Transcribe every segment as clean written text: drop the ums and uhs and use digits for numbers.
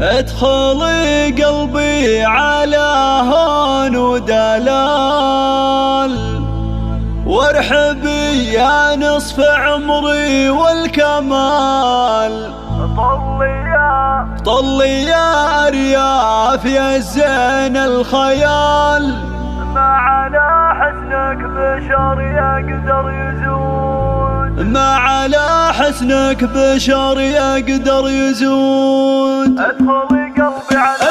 ادخلي قلبي على هون ودلال، وارحبي يا نصف عمري والكمال. طلي يا رياف يا زين الخيال، ما على حسنك بشر يقدر يزود، ما على حسنك بشر يقدر يزود. ادخلي قلبي على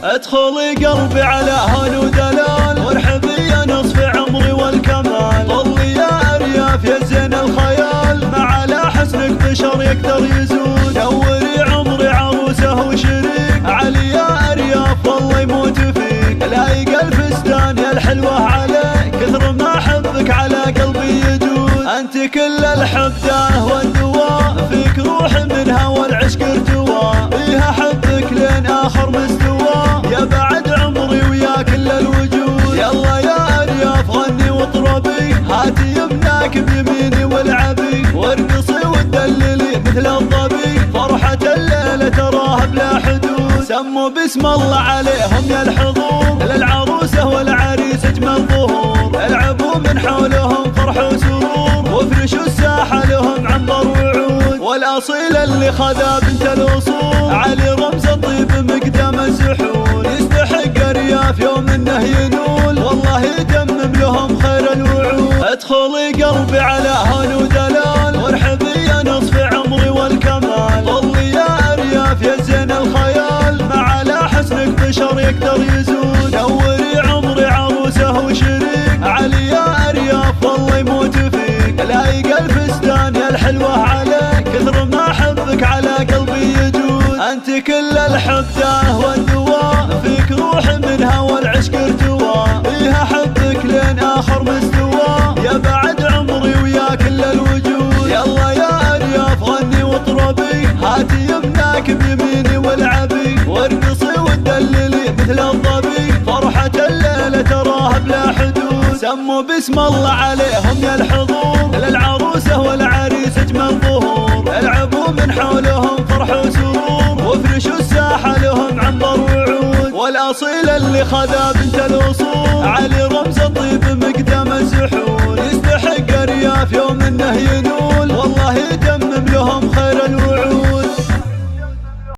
ادخلي قلبي على هون ودلال، وارحبي يا نصف عمري والكمال. طلي يا رياف يا زين الخيال، ما على حسنك بشر يقدر يزود. نوري عمري عروسه وشريك، علي يا رياف والله يموت فيك. لايق الفستان يا الحلوه عليك، كثر ما حبك على قلبي يجود. انت كل الحب داه والدواء، فيك روح منها والعشق ارتوى. فيها حبك لين اخر مستوى، يا بعد عمري ويا كل الوجود. يلا يا رياف غني واطربي، هاتي يمناك بيميني والعبي، وارقصي وتدللي مثل الظبي. فرحة الليلة تراها بلا حدود، سموا باسم الله عليهم يا الحضور. للعروسة والعريس اجمل ظهور، العبوا من حولهم فرح وسرور، وافرشوا الساحة لهم عنبر وعود. والاصيل اللي خذا بنت الاصول، علي رمز الطيب مقدام السحور. يستحق رياف يوم انه ينول، والله يتمم لهم خير الوعود. ادخلي قلبي على هون ودلال، وارحبي يا نصف عمري والكمال. طلي يا رياف يا زين الخيال، ما على حسنك بشر يقدر يزود. نوري عمري عروسه وشريك، علي يا رياف والله يموت فيك. لايق الفستان يا الحلوه عليك، كثر ما حبك على قلبي يجود. انت كل الحب داه والدواء، فيك روح منها والعشق ارتوى. فيها حبك لين اخر مستوى، يا بعد عمري ويا كل الوجود. يلا يا رياف غني واطربي، هاتي يمناك بيميني والعبي، وارقصي وتدللي مثل الظبي. فرحة الليلة تراها بلا حدود، سموا باسم الله عليهم يا الحضور. للعروسة والعريس اجمل ظهور، العبوا من حولهم فرح وسرور، وافرشوا الساحة لهم عنبر وعود. والاصيل اللي خذا بنت الاصول، علي رمز الطيب مقدام السحور. يستحق رياف يوم انه ينول، والله يتمم لهم خير